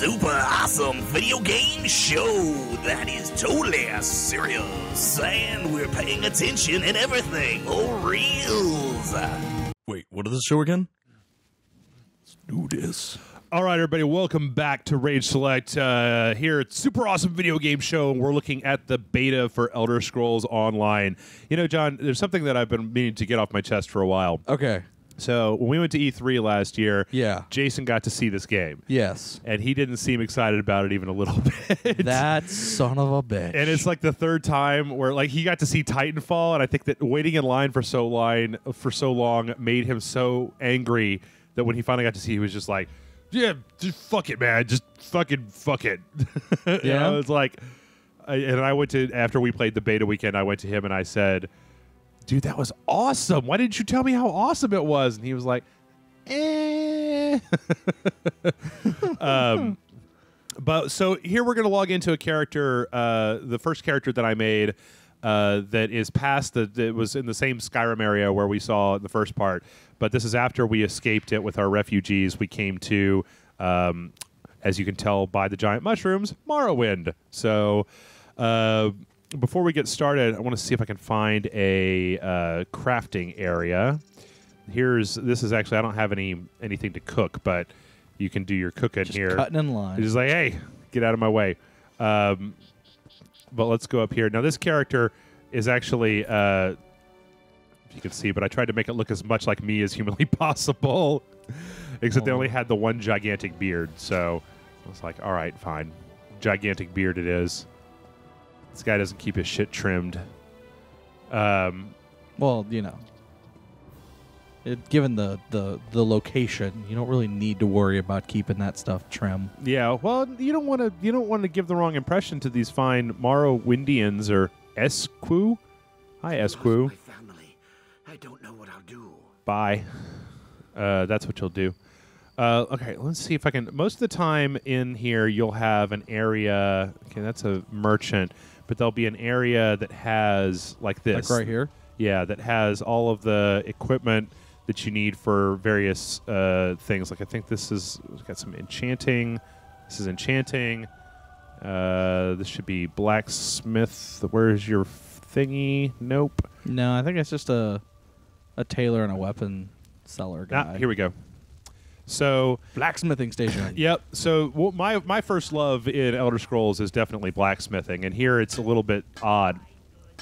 super awesome video game show that is totally serious, and we're paying attention and everything for reals. Wait, what is the show again? Let's do this. All right, everybody, welcome back to Rage Select. Here at Super Awesome Video Game Show, and we're looking at the beta for Elder Scrolls Online. You know, John, there's something that I've been meaning to get off my chest for a while. Okay. So when we went to E3 last year, Yeah. Jason got to see this game. Yes. And he didn't seem excited about it even a little bit. That son of a bitch. And it's like the third time where like he got to see Titanfall, and I think that waiting in line for so long made him so angry that when he finally got to see, he was just like, "Yeah, just fuck it, man. Just fucking fuck it." Yeah. It's like, and I went to, after we played the beta weekend, I went to him and I said, "Dude, that was awesome. Why didn't you tell me how awesome it was?" And he was like, "Eh." But so here we're going to log into a character, the first character that I made that is past that was in the same Skyrim area where we saw in the first part. But this is after we escaped it with our refugees. We came to, as you can tell by the giant mushrooms, Morrowind. So before we get started, I want to see if I can find a crafting area. This is actually, I don't have anything to cook, but you can do your cooking just here. Cutting in line. It's just like, hey, get out of my way. But let's go up here. Now, this character is actually, you can see, but I tried to make it look as much like me as humanly possible, except they only had the one gigantic beard. So I was like, all right, fine. Gigantic beard it is. This guy doesn't keep his shit trimmed. Well, you know, given the location, you don't really need to worry about keeping that stuff trim. Yeah, well, you don't want to give the wrong impression to these fine Morrowindians or Esquu. Hi, Esquu. My family. I don't know what I'll do. Bye. That's what you'll do. Okay, let's see if I can. Most of the time in here, you'll have an area. Okay, that's a merchant, but there'll be an area that has like this. Like right here? Yeah, that has all of the equipment that you need for various things. Like I think this is got some enchanting. This is enchanting. This should be blacksmith. Where's your thingy? Nope. No, I think it's just a tailor and a weapon seller guy. Here we go. So Blacksmithing station. Yep. So my first love in Elder Scrolls is definitely blacksmithing, and here it's a little bit odd.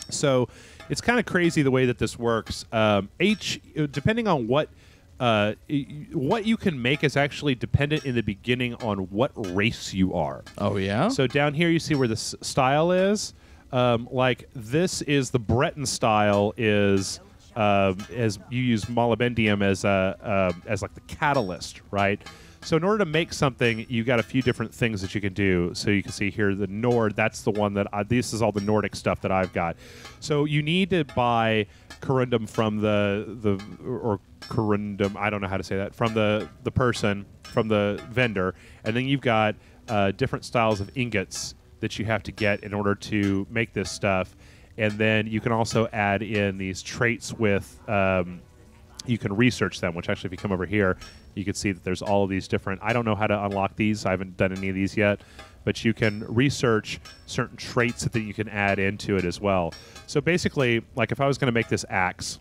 So it's kind of crazy the way that this works. Depending on what you can make is actually dependent in the beginning on what race you are. Oh, yeah? So down here you see where the style is. Like this is the Breton style is as you use molybdenum as like the catalyst, right? So in order to make something, you got a few different things that you can do. So you can see here the Nord. That's the one that this is all the Nordic stuff that I've got. So you need to buy corundum from or corundum. I don't know how to say that, from the vendor, and then you've got different styles of ingots that you have to get in order to make this stuff. And then you can also add in these traits with, you can research them, which actually if you come over here, you can see that there's all of these different, I don't know how to unlock these. I haven't done any of these yet. But you can research certain traits that you can add into it as well. So basically, like if I was going to make this axe,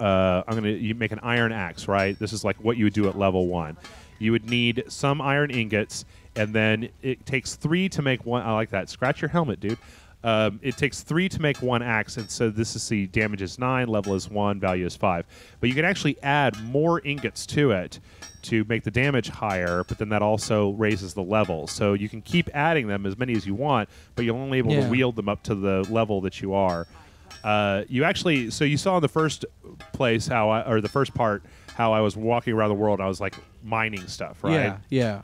you make an iron axe, right? This is like what you would do at level 1. You would need some iron ingots, and then it takes 3 to make one. I like that. Scratch your helmet, dude. It takes 3 to make one axe, and so this is the damage is 9, level is 1, value is 5. But you can actually add more ingots to it to make the damage higher, but then that also raises the level. So you can keep adding them as many as you want, but you're only able to wield them up to the level that you are. So you saw in the first place the first part how I was walking around the world and I was like mining stuff, right? Yeah, yeah.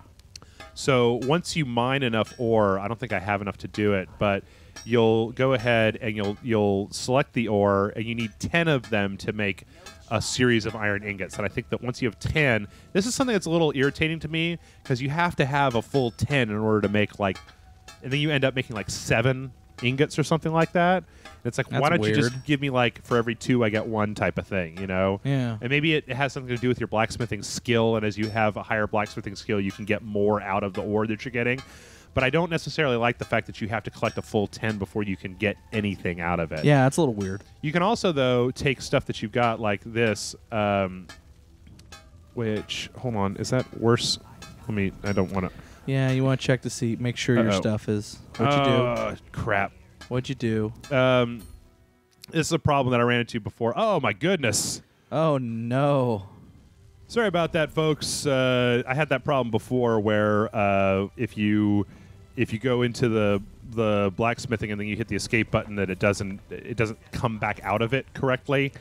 So once you mine enough ore, I don't think I have enough to do it, but you'll go ahead and you'll select the ore, and you need 10 of them to make a series of iron ingots. And I think that once you have 10, this is something that's a little irritating to me because you have to have a full 10 in order to make and then you end up making 7 ingots or something like that. And it's like, That's why don't you weird. just give me like for every 2 I get 1 type of thing, you know? Yeah. And maybe it has something to do with your blacksmithing skill, and as you have a higher blacksmithing skill, you can get more out of the ore that you're getting. But I don't necessarily like the fact that you have to collect a full 10 before you can get anything out of it. Yeah, it's a little weird. You can also, though, take stuff that you've got like this, which, hold on, is that worse? I don't want to. Yeah, you want to check to see, make sure your stuff is. What'd you do? Crap. What'd you do? This is a problem that I ran into before. Oh, my goodness. Oh, no. Sorry about that, folks. I had that problem before where if you go into the blacksmithing and then you hit the escape button, that it doesn't come back out of it correctly.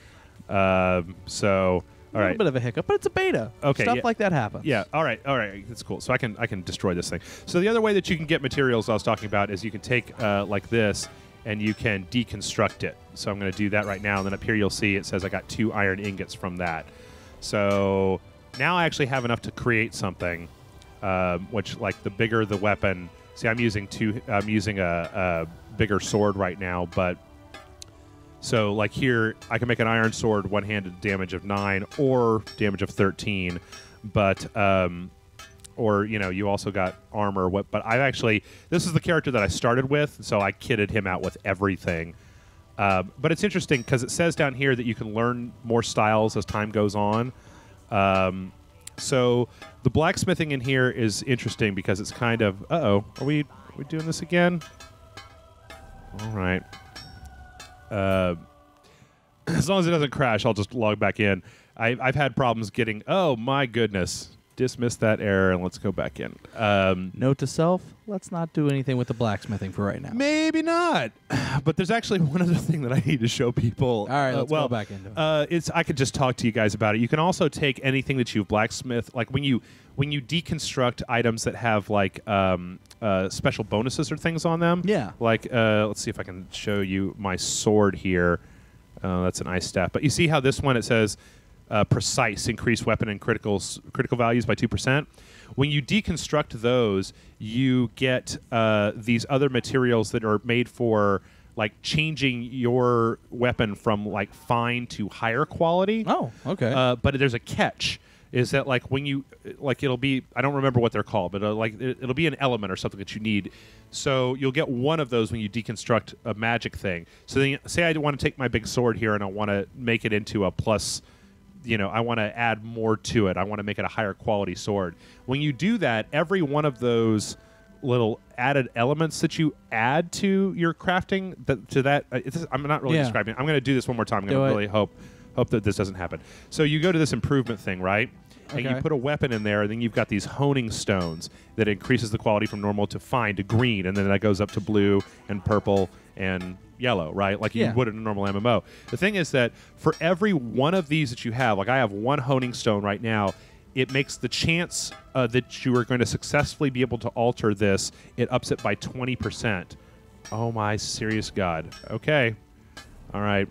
So all right, A little bit of a hiccup, but it's a beta. Okay, Stuff yeah. like that happens. yeah, all right, that's cool. So I can destroy this thing. So the other way that you can get materials I was talking about is you can take like this and you can deconstruct it. So I'm going to do that right now, and then up here you'll see it says I got 2 iron ingots from that. So now I actually have enough to create something, which, like, the bigger the weapon. See, I'm using a bigger sword right now, but so like here I can make an iron sword one-handed damage of 9 or damage of 13, but or you also got armor. But this is the character that I started with, so I kitted him out with everything. But it's interesting because it says down here that you can learn more styles as time goes on. So the blacksmithing in here is interesting because it's kind of, are we doing this again? All right. As long as it doesn't crash, I'll just log back in. I've had problems getting, oh my goodness, dismiss that error and let's go back in. Note to self, let's not do anything with the blacksmithing for right now. Maybe not. But there's actually one other thing that I need to show people. All right, let's go back into it. I could just talk to you guys about it. You can also take anything that you've blacksmith, like when you deconstruct items that have like special bonuses or things on them. Yeah. Like let's see if I can show you my sword here. That's an ice staff. But you see how this one, it says precise, increase weapon and critical values by 2%. When you deconstruct those, you get these other materials that are made for like changing your weapon from like fine to higher quality. Oh, okay. But there's a catch. Is that like when you like it'll be, I don't remember what they're called, but like it'll be an element or something that you need. So you'll get one of those when you deconstruct a magic thing. So then say I want to take my big sword here and I want to make it into a plus, I want to add more to it. I want to make it a higher quality sword. When you do that, every one of those little added elements that you add to your crafting, I'm not really describing it. I'm going to do this one more time. I'm going to really hope that this doesn't happen. So you go to this improvement thing, right? And you put a weapon in there, and then you've got these honing stones that increases the quality from normal to fine to green, and then that goes up to blue and purple and yellow, right? Like you would in a normal MMO. The thing is that for every one of these that you have, like I have 1 honing stone right now, it makes the chance that you are going to successfully be able to alter this, it ups it by 20%. Oh my serious God. Okay. All right.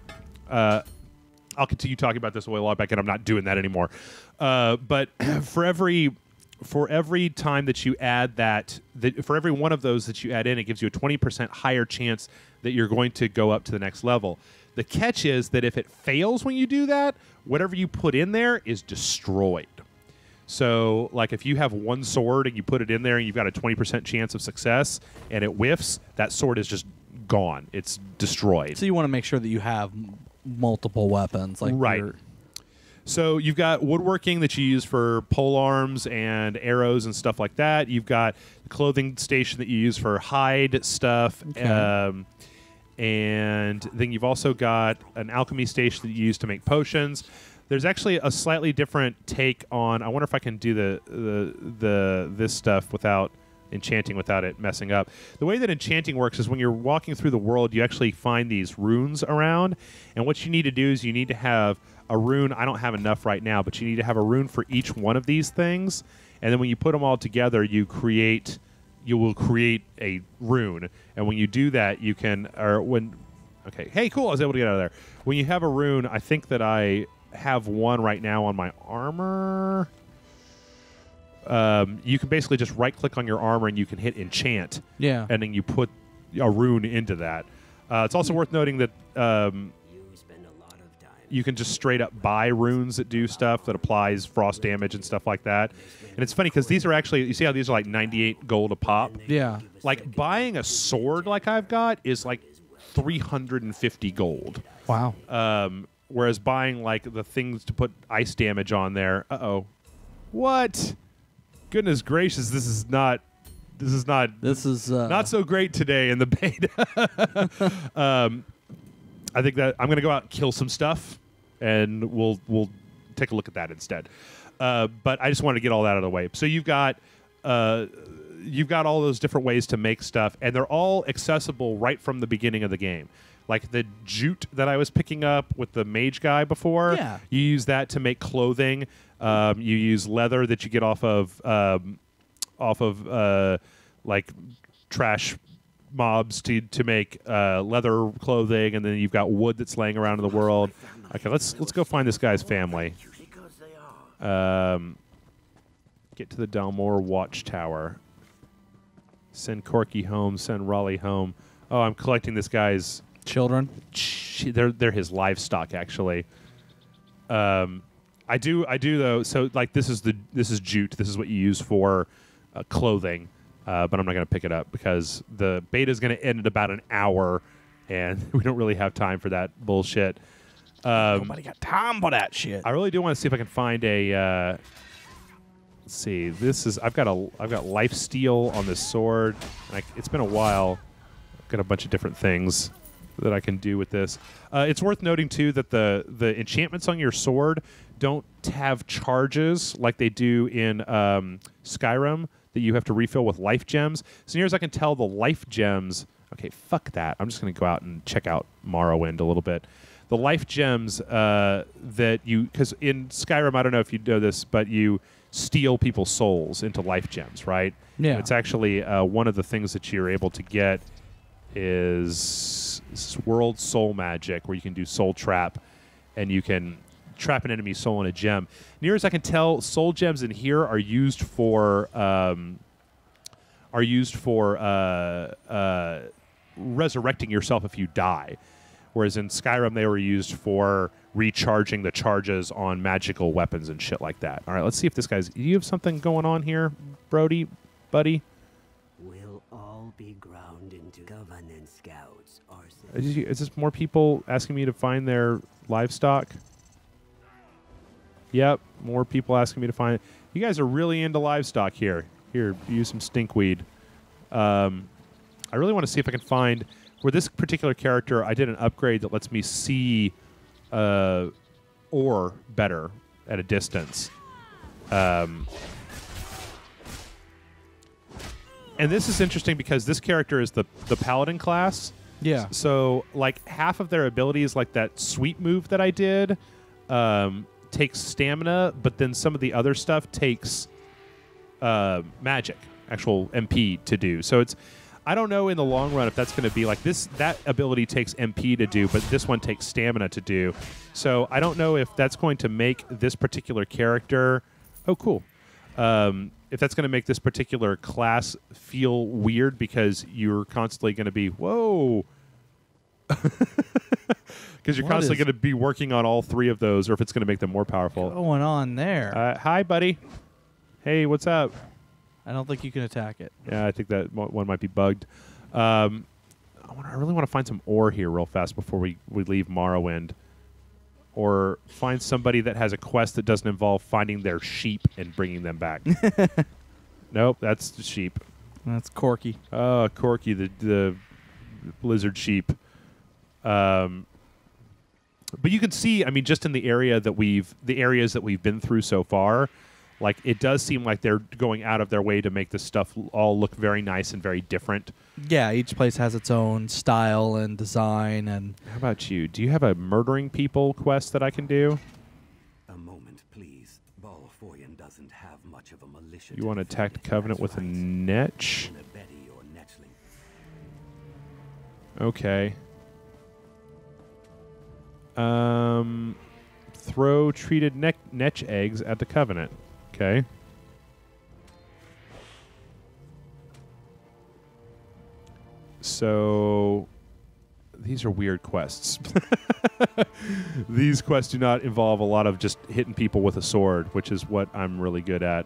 I'll continue talking about this a while back, and I'm not doing that anymore. But for every time that you add for every one of those that you add in, it gives you a 20% higher chance that you're going to go up to the next level. The catch is that if it fails when you do that, whatever you put in there is destroyed. So, like, if you have 1 sword and you put it in there and you've got a 20% chance of success and it whiffs, that sword is just gone. It's destroyed. So you want to make sure that you have multiple weapons, like right. So you've got woodworking that you use for pole arms and arrows and stuff like that. You've got the clothing station that you use for hide stuff. Okay. And then you've also got an alchemy station that you use to make potions. There's actually a slightly different take on. I wonder if I can do this stuff without enchanting without it messing up. The way that enchanting works is when you're walking through the world, you actually find these runes around, and what you need to do is you need to have a rune. I don't have enough right now, but you need to have a rune for each one of these things, and then when you put them all together, you will create a rune, and when you do that, you can, hey, cool, I was able to get out of there. When you have a rune, I think that I have one right now on my armor. You can basically just right-click on your armor and you can hit enchant. Yeah. And then you put a rune into that. It's also worth noting that you can just straight up buy runes that do stuff that applies frost damage and stuff like that. And it's funny because these are actually, you see how these are like 98 gold a pop? Yeah. Like buying a sword like I've got is like 350 gold. Wow. Whereas buying like the things to put ice damage on there, what? Goodness gracious, this is not not so great today in the beta. I think that I'm going to go out and kill some stuff, and we'll take a look at that instead. But I just wanted to get all that out of the way. So you've got all those different ways to make stuff, and they're all accessible right from the beginning of the game. Like the jute that I was picking up with the mage guy before, yeah. You use that to make clothing. You use leather that you get off of like trash mobs to make leather clothing, and then you've got wood that's laying around in the world. Okay, let's go find this guy's family. Get to the Dalmore Watchtower. Send Corky home. Send Raleigh home. Oh, I'm collecting this guy's children. They're his livestock, actually. I do though. So like this is jute. This is what you use for clothing. But I'm not going to pick it up because the beta is going to end at about an hour, and we don't really have time for that bullshit. Nobody got time for that shit. I really do want to see if I can find a. Let's see. I've got lifesteal on this sword. It's been a while. I've got a bunch of different things that I can do with this. It's worth noting too that the enchantments on your sword don't have charges like they do in Skyrim, that you have to refill with life gems. So near as I can tell, the life gems... Okay, fuck that. I'm just going to go out and check out Morrowind a little bit. The life gems that you... Because in Skyrim, I don't know if you know this, but you steal people's souls into life gems, right? Yeah. It's actually one of the things that you're able to get is world soul magic, where you can do soul trap, and you can trap an enemy's soul in a gem. Near as I can tell, soul gems in here are used for resurrecting yourself if you die, whereas in Skyrim they were used for recharging the charges on magical weapons and shit like that. All right, let's see if this guy's... Do you have something going on here, Brody, buddy? We'll all be ground into Covenant Scouts. Is this more people asking me to find their livestock? Yep, more people asking me to find... You guys are really into livestock here. Here, use some stinkweed. I really want to see if I can find... For this particular character, I did an upgrade that lets me see ore better at a distance. And this is interesting because this character is the paladin class. Yeah. So, like, half of their abilities, like that sweep move that I did... takes stamina, but then some of the other stuff takes magic, actual MP to do. So it's, I don't know in the long run if that's going to be like this. That ability takes MP to do, but this one takes stamina to do. So I don't know if that's going to make this particular character. Oh, cool. If that's going to make this particular class feel weird because you're constantly going to be whoa. Because you're constantly going to be working on all three of those, or if it's going to make them more powerful. What's going on there? Hi, buddy. Hey, what's up? I don't think you can attack it. Yeah, I think that one might be bugged. I really want to find some ore here real fast before we leave Morrowind. Or find somebody that has a quest that doesn't involve finding their sheep and bringing them back. Nope, that's the sheep. That's Corky. Oh, Corky, the lizard sheep. But you can see, I mean, just in the areas that we've been through so far, like it does seem like they're going out of their way to make this stuff all look very nice and very different. Yeah, each place has its own style and design. And how about you? Do you have a murdering people quest that I can do? A moment, please. Balfoyan doesn't have much of a militia. You want to attack the Covenant with a netch? Okay. Throw treated netch eggs at the Covenant. Okay. So these are weird quests. These quests do not involve a lot of just hitting people with a sword, which is what I'm really good at.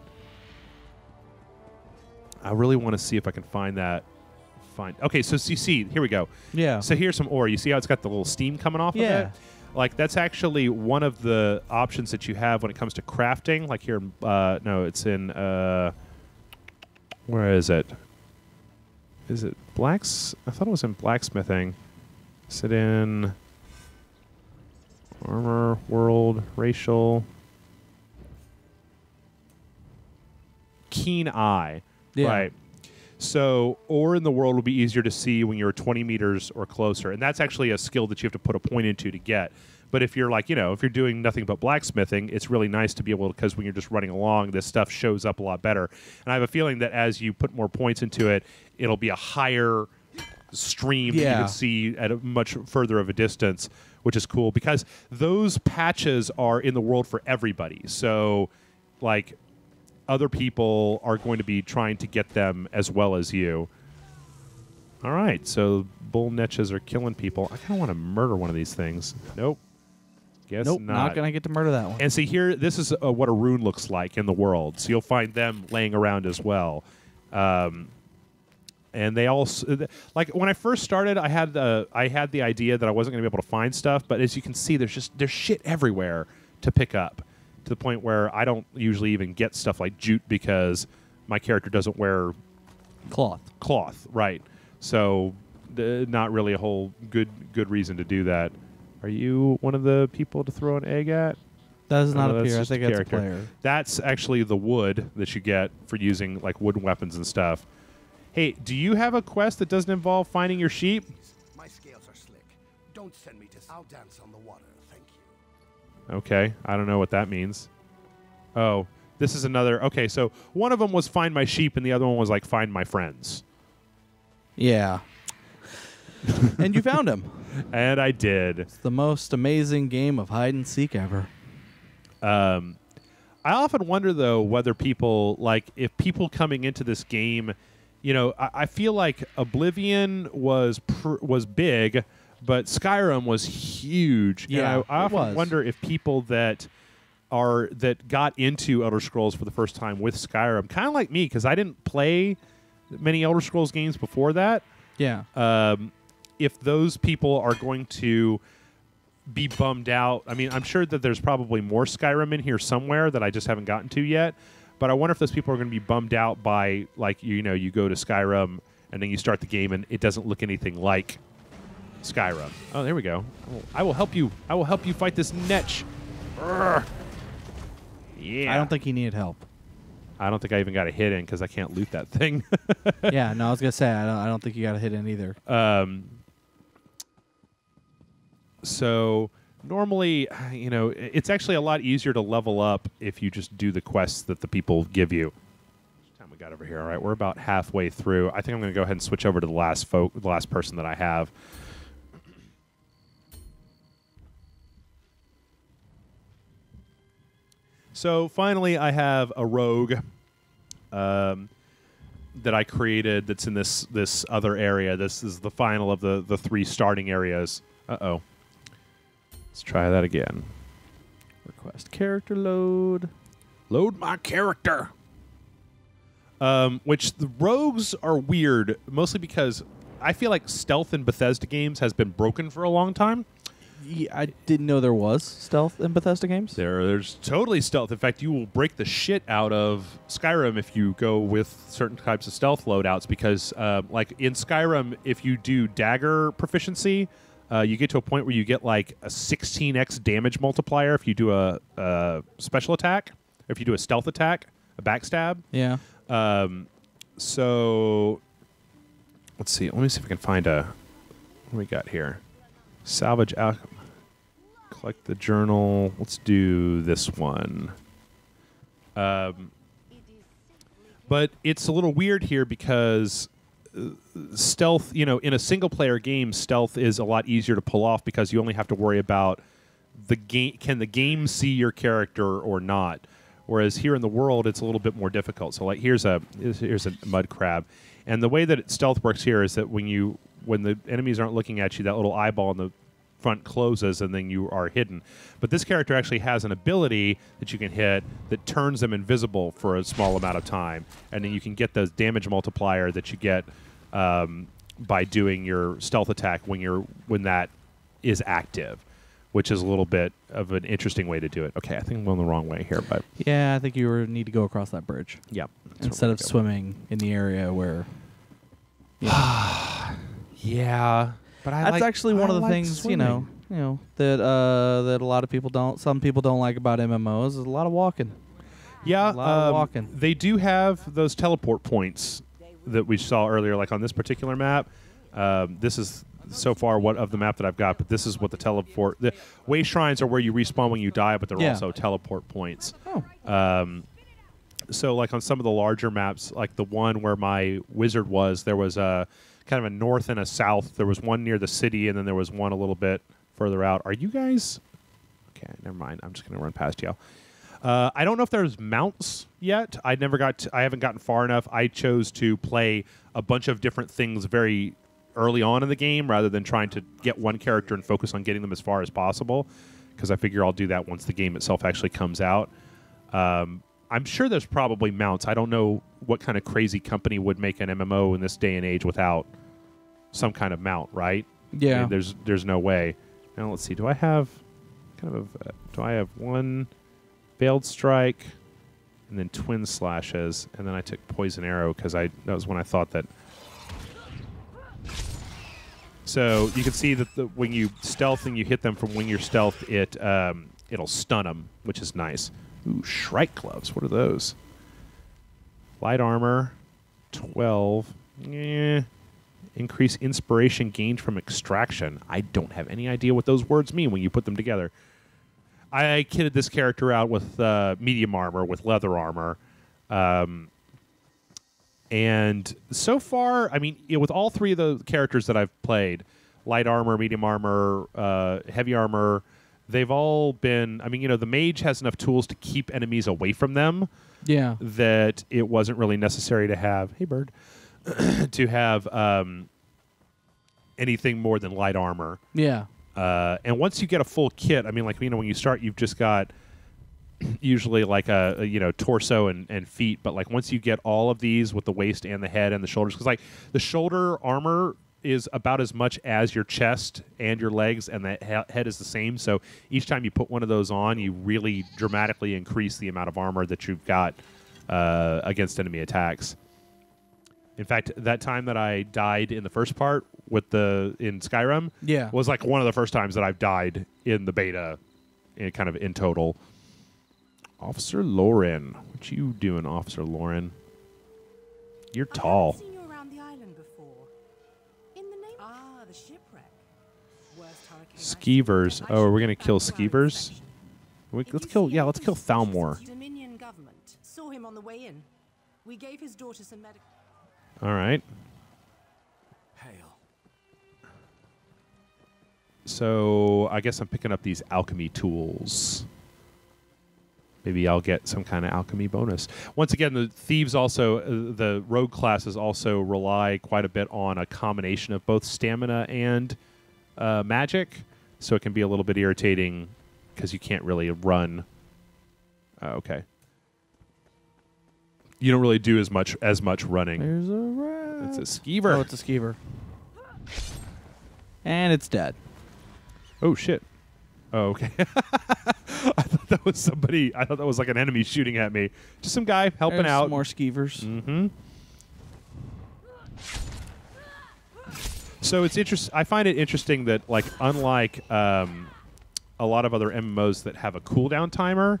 I really want to see if I can find that. Okay, so you see, here we go. Yeah. So here's some ore. You see how it's got the little steam coming off of it? Like, that's actually one of the options that you have when it comes to crafting. Like here, no, it's in, where is it? Is it I thought it was in Blacksmithing. Is it in Armor, World, Racial? Keen Eye. Yeah. Right. So, ore in the world will be easier to see when you're 20 meters or closer. And that's actually a skill that you have to put a point into to get. But if you're like, you know, if you're doing nothing but blacksmithing, it's really nice to be able to, because when you're just running along, this stuff shows up a lot better. And I have a feeling that as you put more points into it, it'll be a higher stream that you can see at a much further of a distance, which is cool because those patches are in the world for everybody. So, like, other people are going to be trying to get them as well as you. All right, so bull netches are killing people. I kind of want to murder one of these things. Nope. Guess not going to get to murder that one. And see here, this is what a rune looks like in the world. So you'll find them laying around as well. And they all, like when I first started, I had the idea that I wasn't going to be able to find stuff. But as you can see, there's shit everywhere to pick up. To the point where I don't usually even get stuff like jute because my character doesn't wear cloth, right? So not really a whole good reason to do that. Are you one of the people to throw an egg at? That does not appear. I just think it's a player. That's actually the wood that you get for using like wooden weapons and stuff. Hey, do you have a quest that doesn't involve finding your sheep? My scales are slick. Don't send me to... I'll dance on the water. Thank you. Okay, I don't know what that means. Oh, this is another... Okay, so one of them was find my sheep, and the other one was like find my friends. Yeah. And you found him. And I did. It's the most amazing game of hide and seek ever. I often wonder, though, whether people... Like, if people coming into this game... You know, I feel like Oblivion was big... But Skyrim was huge. Yeah, and I often wonder if people that got into Elder Scrolls for the first time with Skyrim, kind of like me, because I didn't play many Elder Scrolls games before that. Yeah. If those people are going to be bummed out, I mean, I'm sure that there's probably more Skyrim in here somewhere that I just haven't gotten to yet. But I wonder if those people are going to be bummed out by, like, you know, you go to Skyrim and then you start the game and it doesn't look anything like Skyrim. Oh, there we go. I will help you. I will help you fight this netch. Urgh. Yeah. I don't think he needed help. I don't think I even got a hit in because I can't loot that thing. Yeah, no, I was gonna say I don't think you got a hit in either. So normally, you know, it's actually a lot easier to level up if you just do the quests that the people give you. We got over here. All right, we're about halfway through. I think I'm going to go ahead and switch over to the last person that I have. So finally, I have a rogue that I created. That's in this other area. This is the final of the 3 starting areas. Uh-oh. Let's try that again. Request character load. Load my character. Which the rogues are weird, mostly because I feel like stealth in Bethesda games has been broken for a long time. Yeah, I didn't know there was stealth in Bethesda games. There's totally stealth. In fact, you will break the shit out of Skyrim if you go with certain types of stealth loadouts because, like in Skyrim, if you do dagger proficiency, you get to a point where you get like a 16x damage multiplier if you do a special attack, or if you do a stealth attack, a backstab. Yeah. So let's see. Let me see if I can find what do we got here? Salvage Alchemy. Collect the journal. Let's do this one. But it's a little weird here because stealth, you know, in a single-player game, stealth is a lot easier to pull off because you only have to worry about the game. Can the game see your character or not? Whereas here in the world, it's a little bit more difficult. So, like, here's a mud crab, and the way that stealth works here is that when you when the enemies aren't looking at you, that little eyeball in the front closes and then you are hidden. But this character actually has an ability that you can hit that turns them invisible for a small amount of time, and then you can get the damage multiplier that you get by doing your stealth attack when that is active, which is a little bit of an interesting way to do it. Okay, I think I'm going the wrong way here, but Yeah, I think you need to go across that bridge. yeah, Instead of swimming in the area where... yeah, but That's actually one of the things, you know, that a lot of people don't... Some people don't like about MMOs is a lot of walking. Yeah, A lot of walking. They do have those teleport points that we saw earlier, like on this particular map. This is so far what of the map that I've got, but this is what the way shrines are where you respawn when you die, but they're also teleport points. Oh. So like on some of the larger maps, like the one where my wizard was, there was a kind of a north and a south. There was one near the city, and then there was one a little bit further out. Are you guys... Okay, never mind. I'm just going to run past y'all. I don't know if there's mounts yet. I haven't gotten far enough. I chose to play a bunch of different things very early on in the game rather than trying to get one character and focus on getting them as far as possible, because I figure I'll do that once the game itself actually comes out. I'm sure there's probably mounts. I don't know what kind of crazy company would make an MMO in this day and age without some kind of mount, right? Yeah. I mean, there's no way. Now let's see. Do I have one Veiled Strike and then Twin Slashes, and then I took Poison Arrow because that was when I thought that. So you can see that when you stealth and you hit them from when you're stealth, it'll stun them, which is nice. Ooh, Shrike Gloves. What are those? Light Armor, 12. Increase Inspiration gained from Extraction. I don't have any idea what those words mean when you put them together. I kitted this character out with medium armor, with leather armor. And so far, I mean, with all three of the characters that I've played, light armor, medium armor, heavy armor, they've all been... I mean, the mage has enough tools to keep enemies away from them. Yeah. That it wasn't really necessary to have... Hey, bird. to have anything more than light armor. Yeah. And once you get a full kit, I mean, like, when you start, you've just got usually like a torso and feet. But like once you get all of these with the waist and the head and the shoulders, because like the shoulder armor is about as much as your chest and your legs, and the head is the same. So each time you put one of those on, you really dramatically increase the amount of armor that you've got against enemy attacks. In fact, that time that I died in the first part in Skyrim, was like one of the first times that I've died in the beta, kind of in total. Officer Lauren, what you doing, Officer Lauren? You're tall. I haven't seen you around the island before. In the name the shipwreck. Worst hurricane Skeevers. Oh, are we gonna kill Skeevers? Let's kill Thalmor. Dominion government saw him on the way in. We gave his daughter some medical. All right. Hail. So I guess I'm picking up these alchemy tools. Maybe I'll get some kind of alchemy bonus. Once again, the thieves also, the rogue classes also rely quite a bit on a combination of both stamina and magic. So it can be a little bit irritating because you can't really run. Okay. You don't really do as much running. There's a rat. It's a skeever. Oh, it's a skeever. And it's dead. Oh, shit. Oh, okay. I thought that was somebody. I thought that was like an enemy shooting at me. Just some guy helping out. Some more skeevers. Mm-hmm. So it's interesting. I find it interesting that, like, unlike a lot of other MMOs that have a cooldown timer,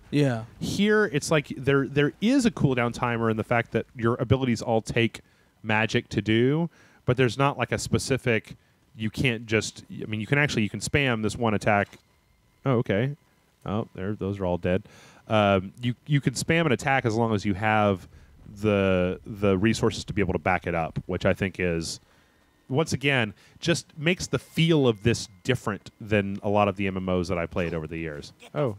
here it's like there is a cooldown timer in the fact that your abilities all take magic to do, but there's not like a specific. You can't just. I mean, you can spam this one attack. Oh, okay. Oh, those are all dead. You can spam an attack as long as you have the resources to be able to back it up, which I think is, once again, just makes the feel of this different than a lot of the MMOs that I played over the years. Oh,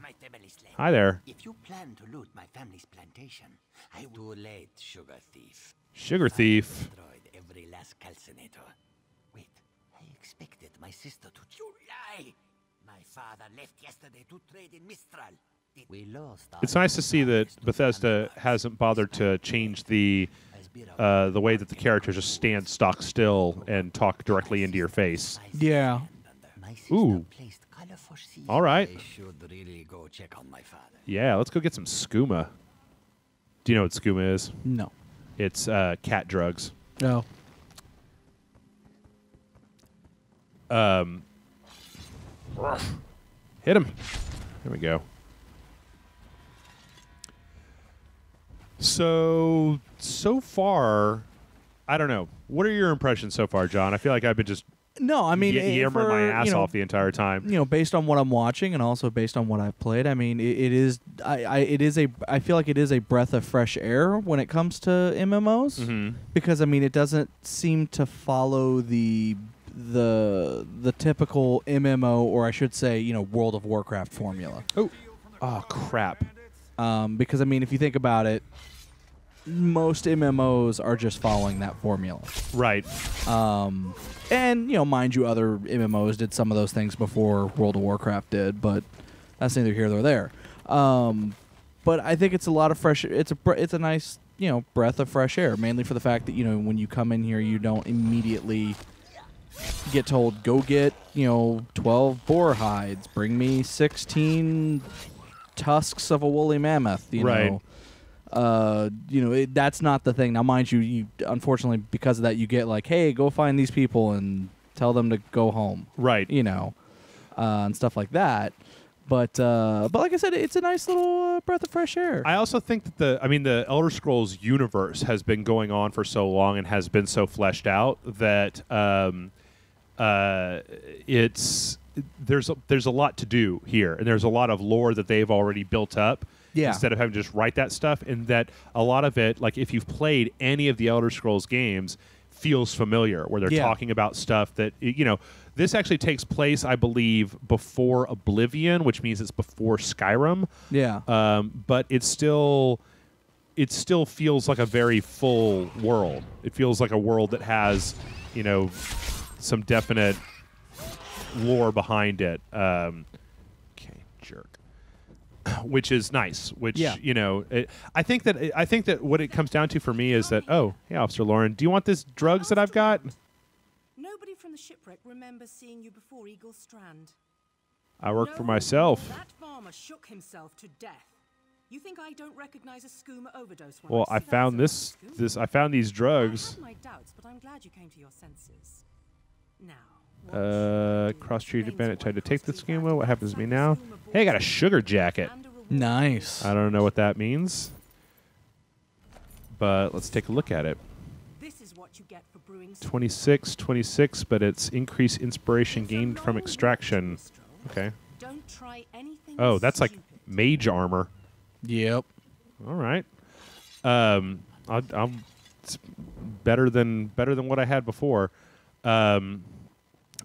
hi there. If you plan to loot my family's plantation, I will... Too late, sugar thief. Sugar thief. Destroyed every last calcinator. Wait, father left yesterday to trade in Mistral. We lost. It's nice to see that Bethesda hasn't bothered to change the way that the characters just stand stock still and talk directly into your face. Yeah. Ooh. All right. I should really go check on my father. Yeah, let's go get some skooma. Do you know what skooma is? No. It's cat drugs. No. Hit him. There we go. So far, I don't know. What are your impressions so far, John? I feel like I've been just No, I mean, yammering my ass off the entire time. Based on what I'm watching and also based on what I've played, I mean, it is. I feel like it is a breath of fresh air when it comes to MMOs because I mean, it doesn't seem to follow the typical MMO, or I should say, World of Warcraft formula. Oh crap. Because I mean, if you think about it, most MMOs are just following that formula. Right. And, mind you, other MMOs did some of those things before World of Warcraft did, but that's neither here nor there. But I think it's a lot of fresh. It's a nice, breath of fresh air, mainly for the fact that, when you come in here, you don't immediately get told, go get, 12 boar hides, bring me 16 tusks of a woolly mammoth, Right. That's not the thing. Now, mind you, unfortunately, because of that, you get like, hey, go find these people and tell them to go home. Right. And stuff like that. But like I said, it's a nice little breath of fresh air. I also think that the Elder Scrolls universe has been going on for so long and has been so fleshed out that there's a lot to do here, and there's a lot of lore that they've already built up. Yeah. Instead of having to just write that stuff, and that a lot of it, like if you've played any of the Elder Scrolls games, feels familiar, where they're talking about stuff that, this actually takes place, I believe, before Oblivion, which means it's before Skyrim. Yeah. But it still feels like a very full world. It feels like a world that has, some definite lore behind it. Okay, jerk. Which is nice. Which I think that what it comes down to for me is that, oh, hey, Officer Lauren, do you want this drugs that I've got? Nobody from the shipwreck remembers seeing you before Eagle Strand. I work for myself. That farmer shook himself to death. You think I don't recognize a skooma overdose when Well, I I see that found as a skooma? I found these drugs. I have my doubts, but I'm glad you came to your senses. Now, Cross-treated bandit tried to take the skooma. What happens to me now? Hey, I got a sugar jacket. Nice. I don't know what that means, but let's take a look at it. This is what you get for brewing 26, but it's increased inspiration gained from extraction. Okay. Don't try anything. Oh, that's like stupid. mage armor. Yep. All right. It's better than what I had before.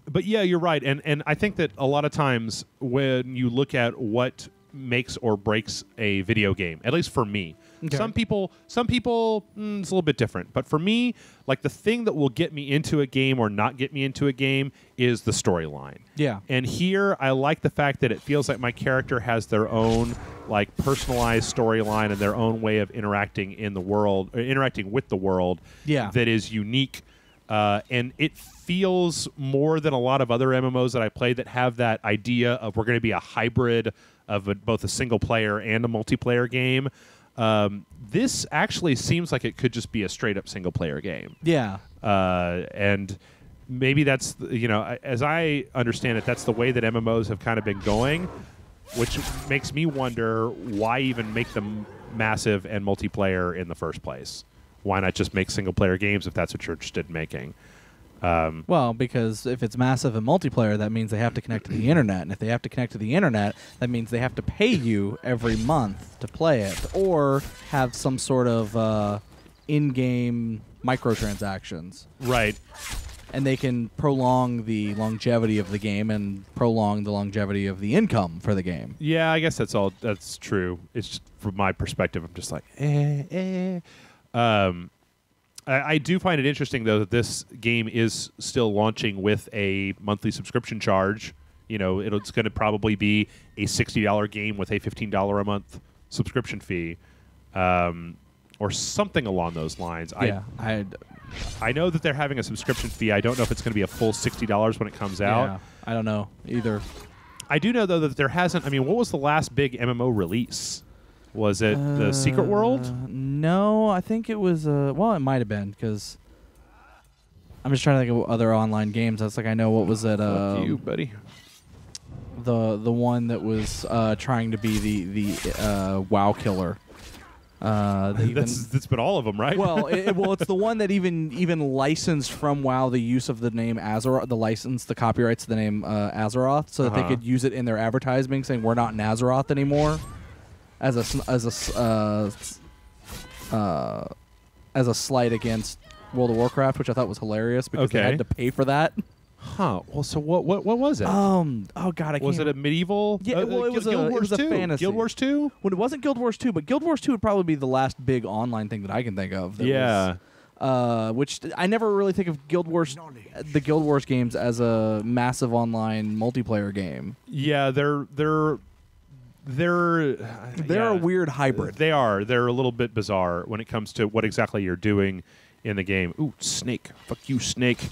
But yeah, you're right, and I think that a lot of times when you look at what makes or breaks a video game, at least for me, some people, it's a little bit different. But for me, like the thing that will get me into a game or not get me into a game is the storyline. Yeah. And here, I like the fact that it feels like my character has their own like personalized storyline and their own way of interacting in the world, or interacting with the world. Yeah. That is unique. And it feels more than a lot of other MMOs that I play that have that idea of we're going to be a hybrid of both a single player and a multiplayer game. This actually seems like it could just be a straight up single player game. Yeah. And maybe that's, as I understand it, that's the way that MMOs have kind of been going, which makes me wonder why even make them massive and multiplayer in the first place. Why not just make single-player games if that's what you're interested in making? Well, because if it's massive and multiplayer, that means they have to connect to the internet. And if they have to connect to the internet, that means they have to pay you every month to play it or have some sort of in-game microtransactions. Right. And they can prolong the longevity of the game and prolong the longevity of the income for the game. Yeah, I guess that's true. It's just, from my perspective, I'm just like, I do find it interesting, though, that this game is still launching with a monthly subscription charge, It's going to probably be a $60 game with a $15 a month subscription fee, or something along those lines. Yeah, I know that they're having a subscription fee. I don't know if it's going to be a full $60 when it comes out. Yeah, I don't know either. I do know, though, that there hasn't... I mean, what was the last big MMO release? Was it the Secret World? No, I think it was... well, it might have been, because... I'm just trying to think of other online games. That's like, I know what was it... Fuck you, buddy. The one that was trying to be the WoW killer. That's been all of them, right? Well, it's the one that even licensed from WoW the use of the name Azeroth, the copyrights to the name Azeroth, so that they could use it in their advertising, saying we're not in Azeroth anymore, as a slight against World of Warcraft, which I thought was hilarious because they had to pay for that. Huh. Well, so what was it? Oh God, I can't. Was it a medieval? Yeah, well, it was Guild Wars a 2. fantasy. Guild Wars 2? Well, it wasn't Guild Wars 2, but Guild Wars 2 would probably be the last big online thing that I can think of. Which I never really think of the Guild Wars games as a massive online multiplayer game. Yeah, they're a weird hybrid. They are. They're a little bit bizarre when it comes to what exactly you're doing in the game. Ooh, snake. Fuck you, snake.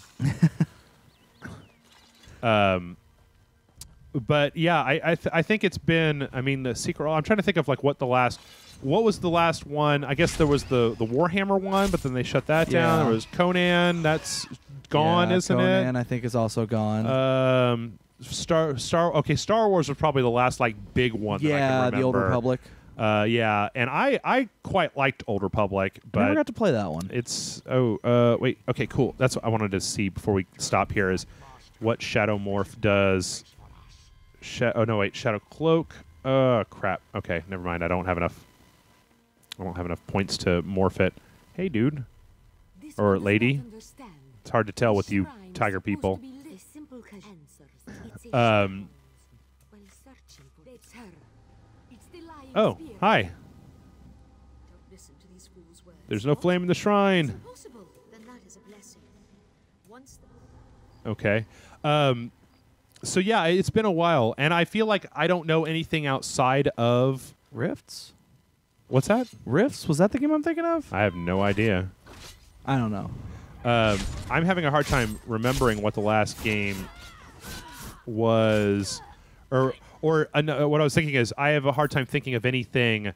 But yeah, I think it's been. I mean, the Secret. I'm trying to think of like what was the last one? I guess there was the Warhammer one, but then they shut that down. There was Conan. That's gone, isn't it? Conan, I think, is also gone. Star Wars was probably the last like big one. that I can remember. The Old Republic. Yeah, and I quite liked Old Republic, but I never got to play that one. It's wait, okay, cool. That's what I wanted to see before we stop here is what Shadow Morph does. Shadow Cloak. Crap. Okay, never mind. I don't have enough points to morph it. Hey, dude. Or lady. It's hard to tell with you tiger people. Oh, hi. There's no flame in the shrine. Okay. So yeah, it's been a while, and I feel like I don't know anything outside of Rifts. What's that? Rifts? Was that the game I'm thinking of? I have no idea. I don't know. I'm having a hard time remembering what the last game was, or what I was thinking is I have a hard time thinking of anything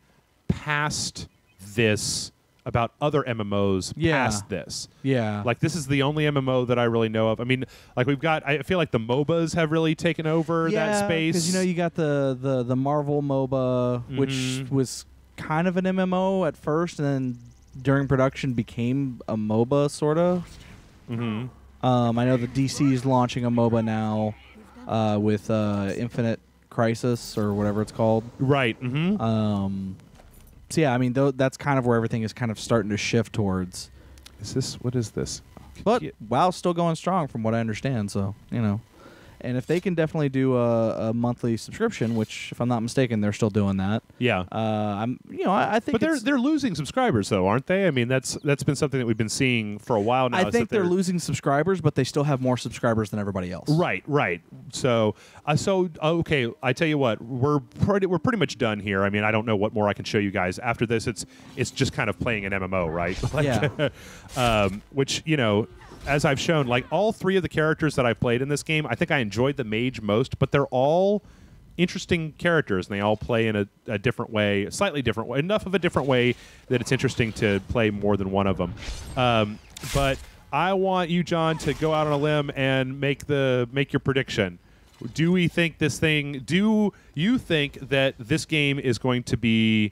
past this about other MMOs past this. Yeah. Like, this is the only MMO that I really know of. I mean, like, I feel like the MOBAs have really taken over that space. Because, you got the Marvel MOBA, which was kind of an MMO at first, and then during production became a MOBA, sort of. I know the DC is launching a MOBA now with Infinite Crisis, or whatever it's called. Right. So yeah, I mean, that's kind of where everything is kind of starting to shift towards. What is this? But WoW's still going strong from what I understand, so, And if they can definitely do a monthly subscription, which, if I'm not mistaken, they're still doing that. Yeah. I think. But they're losing subscribers, though, aren't they? I mean, that's been something that we've been seeing for a while now. I think they're losing subscribers, but they still have more subscribers than everybody else. Right. So, okay. I tell you what, we're pretty much done here. I mean, I don't know what more I can show you guys after this. It's just kind of playing an MMO, right? Which as I've shown, like all three of the characters that I've played in this game, I think I enjoyed the mage most, but they're all interesting characters, and they all play in a different way, a slightly different way, enough of a different way that it's interesting to play more than one of them. But I want you, John, to go out on a limb and make your prediction. Do you think that this game is going to be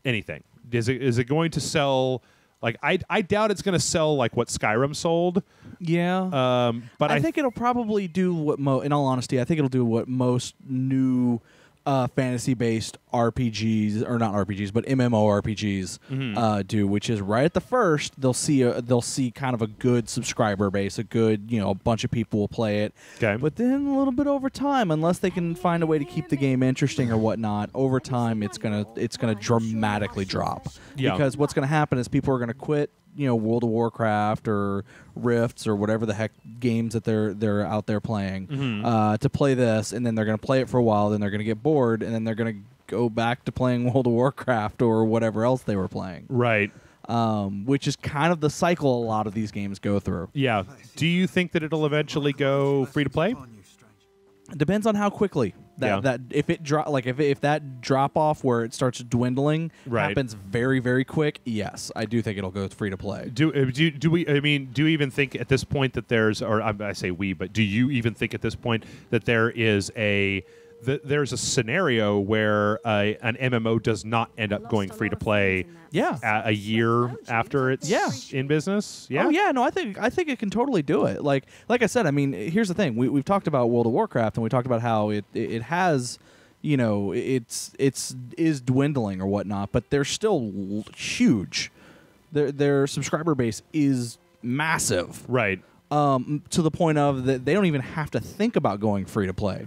anything? Is it going to sell? Like, I doubt it's going to sell like what Skyrim sold. Yeah. But I think it'll probably do what in all honesty, I think it'll do what most new fantasy-based RPGs, or not RPGs, but MMORPGs do, which is right at the first they'll see kind of a good subscriber base, a good a bunch of people will play it. Okay. But then a little bit over time, unless they can find a way to keep the game interesting or whatnot, over time it's gonna dramatically drop. Yeah. Because what's gonna happen is people are gonna quit World of Warcraft or Rifts or whatever the heck games that they're out there playing to play this, and then they're going to play it for a while, then they're going to get bored, and then they're going to go back to playing World of Warcraft or whatever else they were playing. Right. Which is kind of the cycle a lot of these games go through. Yeah. Do you think that it'll eventually go free to play? It depends on how quickly that if it if that drop off where it starts dwindling happens very, very quick. Yes, I do think it'll go free to play. Do we? I mean, do you even think at this point that there's, or I say we, but do you even think at this point that there is there's a scenario where an MMO does not end up going free to play? Yeah, a year after it's in business. Yeah. Oh yeah. No, I think it can totally do it. Like I said, I mean, here's the thing. We've talked about World of Warcraft, and we talked about how it has, is dwindling or whatnot, but they're still huge. Their subscriber base is massive. Right. To the point of that they don't even have to think about going free to play.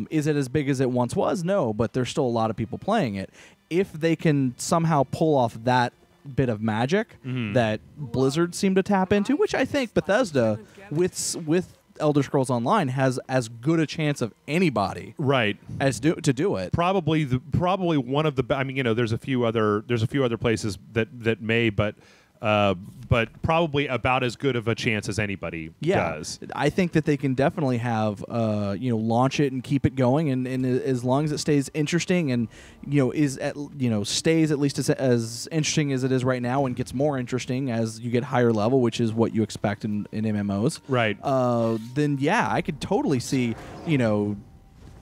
Is it as big as it once was? No, but there's still a lot of people playing it. If they can somehow pull off that bit of magic that Blizzard seemed to tap into, which I think Bethesda with Elder Scrolls Online has as good a chance of anybody, right, as to do it. Probably one of the. I mean, there's a few other places that may, but probably about as good of a chance as anybody does. I think that they can definitely have launch it and keep it going, and as long as it stays interesting and stays at least as interesting as it is right now and gets more interesting as you get higher level, which is what you expect in MMOs. Right. Then I could totally see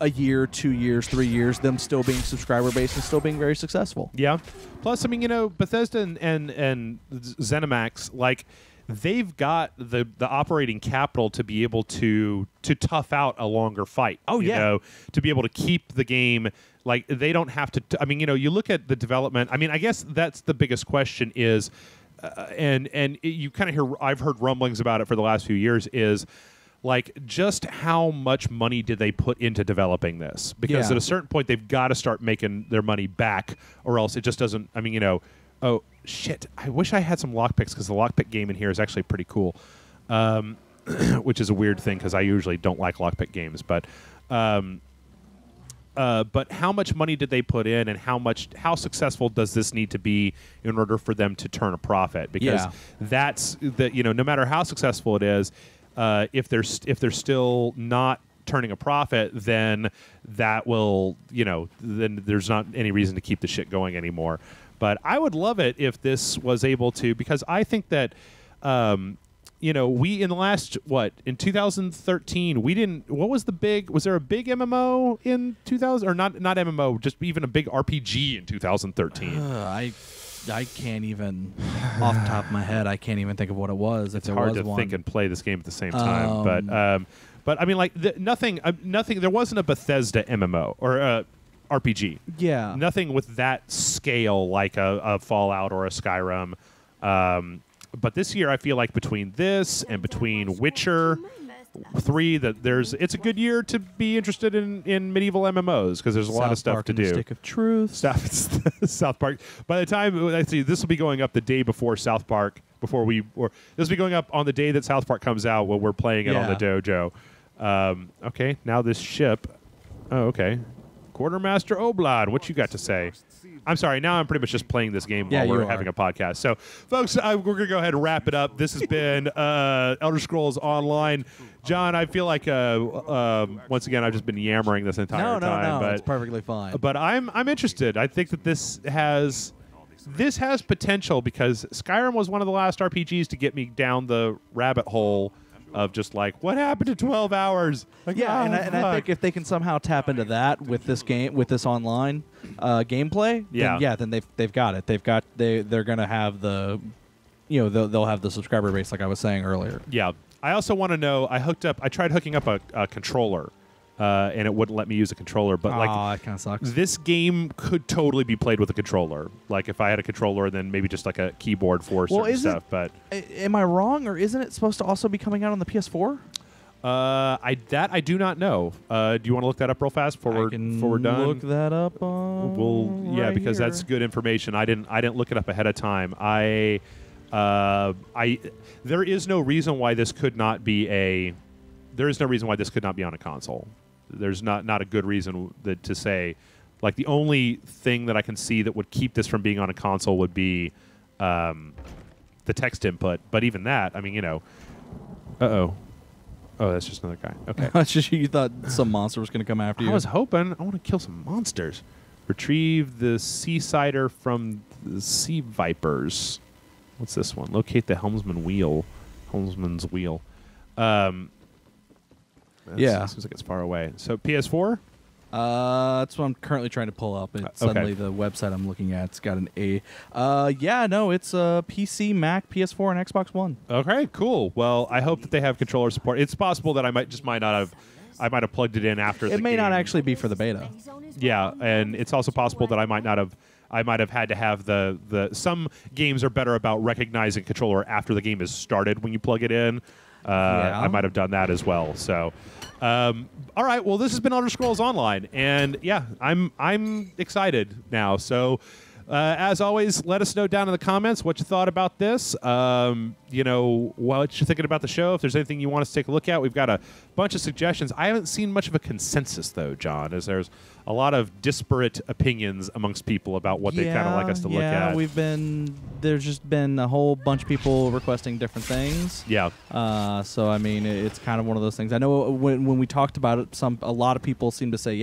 a year, 2 years, 3 years, them still being subscriber based and still being very successful. Yeah. Plus, I mean, Bethesda and ZeniMax, like, they've got the operating capital to be able to tough out a longer fight. Oh, yeah. To be able to keep the game. Like, they don't have to. I mean, you look at the development. I mean, I guess that's the biggest question is, you kind of hear. I've heard rumblings about it for the last few years. Is like, just how much money did they put into developing this? Because at a certain point, they've got to start making their money back, or else it just doesn't. I mean, oh shit! I wish I had some lockpicks because the lockpick game in here is actually pretty cool, which is a weird thing because I usually don't like lockpick games. But how much money did they put in, and how successful does this need to be in order for them to turn a profit? Because that's no matter how successful it is. If they're still not turning a profit, then that will, then there's not any reason to keep the shit going anymore. But I would love it if this was able to, because I think that, we in the last, in 2013, we didn't, was there a big MMO in 2000, or not MMO, just even a big RPG in 2013? I can't even, off the top of my head, I can't even think of what it was. It's hard to think and play this game at the same time. But I mean, like, nothing. There wasn't a Bethesda MMO or RPG. Yeah, nothing with that scale like a Fallout or a Skyrim. But this year, I feel like between this and between Witcher 3, it's a good year to be interested in medieval MMOs because there's a lot of stuff to do. Stick of Truth. South Park. By the time I see this will be going up the day before South Park. This will be going up on the day that South Park comes out when we're playing it on the dojo. Okay, now this ship. Oh, okay. Quartermaster Oblad, what you got to say? I'm sorry, now I'm pretty much just playing this game while we're having a podcast. So, folks, we're going to go ahead and wrap it up. This has been Elder Scrolls Online. John, I feel like, once again, I've just been yammering this entire time. No, but it's perfectly fine. But I'm interested. I think that this has potential because Skyrim was one of the last RPGs to get me down the rabbit hole of just like, what happened to 12 hours? Like, and I think if they can somehow tap into that with this game, with this online gameplay, then they've got it. They're gonna have the, they'll have the subscriber base like I was saying earlier. Yeah. I also want to know. I tried hooking up a controller, and it wouldn't let me use a controller. But that kind of sucks. This game could totally be played with a controller. Like if I had a controller, and then maybe just like a keyboard for certain stuff. But am I wrong, or isn't it supposed to also be coming out on the PS4? I do not know. Do you want to look that up real fast before we're done? Look that up. Because that's good information. I didn't look it up ahead of time. There is no reason why this could not be on a console. There's not a good reason to say, like, the only thing that I can see that would keep this from being on a console would be the text input. But even that, I mean, oh, that's just another guy. Okay. It's just you thought some monster was going to come after you. I was hoping. I want to kill some monsters. Retrieve the sea cider from the sea vipers. What's this one? Locate the helmsman's wheel. Yeah. Seems like it's far away. So PS4? That's what I'm currently trying to pull up. Suddenly the website I'm looking at, it's got an A. It's PC, Mac, PS4, and Xbox One. Okay, cool. Well, I hope that they have controller support. It's possible that I might have plugged it in after. It may not actually be for the beta. Yeah, and it's also possible that I might have had to have the some games are better about recognizing controller after the game is started when you plug it in. I might have done that as well. So, all right. Well, this has been Elder Scrolls Online, and yeah, I'm excited now. So, as always, let us know down in the comments what you thought about this. What you're thinking about the show. If there's anything you want us to take a look at, we've got a bunch of suggestions. I haven't seen much of a consensus though, John, as there's a lot of disparate opinions amongst people about what they kind of like us to look at. There's just been a whole bunch of people requesting different things. Yeah. So I mean, it's kind of one of those things. I know when we talked about it, a lot of people seem to say,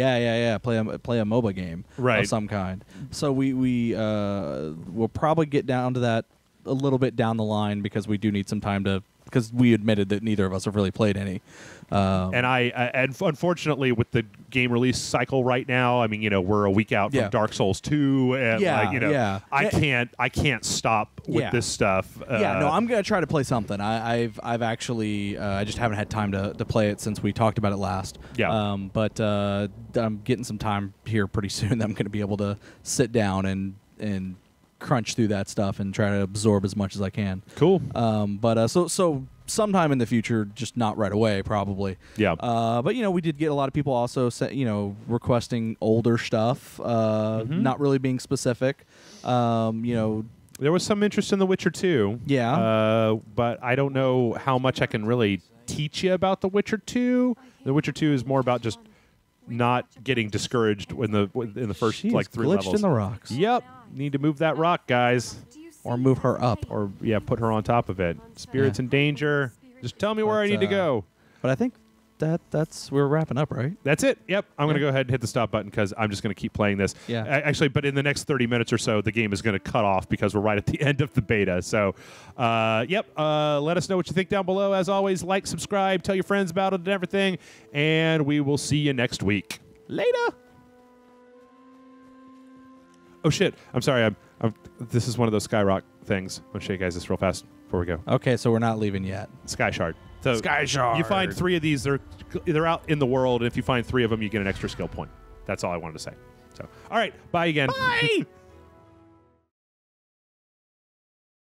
play a MOBA game of some kind. So we'll probably get down to that a little bit down the line because we do need some time because we admitted that neither of us have really played any. And unfortunately, with the game release cycle right now, I mean, we're a week out from Dark Souls 2, and I can't stop with this stuff. I'm gonna try to play something. I've actually I just haven't had time to play it since we talked about it last. Yeah. But I'm getting some time here pretty soon. That I'm gonna be able to sit down and crunch through that stuff and try to absorb as much as I can. Cool. So sometime in the future, just not right away, probably. Yeah. But we did get a lot of people also requesting older stuff, not really being specific. There was some interest in The Witcher 2. Yeah. But I don't know how much I can really teach you about The Witcher 2. The Witcher 2 is more about just not getting discouraged in the first She's 3 glitched levels. in the rocks. Yep. Need to move that rock, guys. Or move her up. Or put her on top of it. Spirits in danger. Just tell me where I need to go. But I think we're wrapping up, right? That's it. Yep. I'm going to go ahead and hit the stop button because I'm just going to keep playing this. Yeah. Actually, but in the next 30 minutes or so, the game is going to cut off because we're right at the end of the beta. So, let us know what you think down below. As always, like, subscribe, tell your friends about it and everything. And we will see you next week. Later. Oh, shit. I'm sorry. This is one of those Skyrock things. I'm going to show you guys this real fast before we go. Okay, so we're not leaving yet. Sky Shard. So Sky Shard. You find 3 of these. They're out in the world, and if you find 3 of them, you get an extra skill point. That's all I wanted to say. So, all right. Bye again. Bye.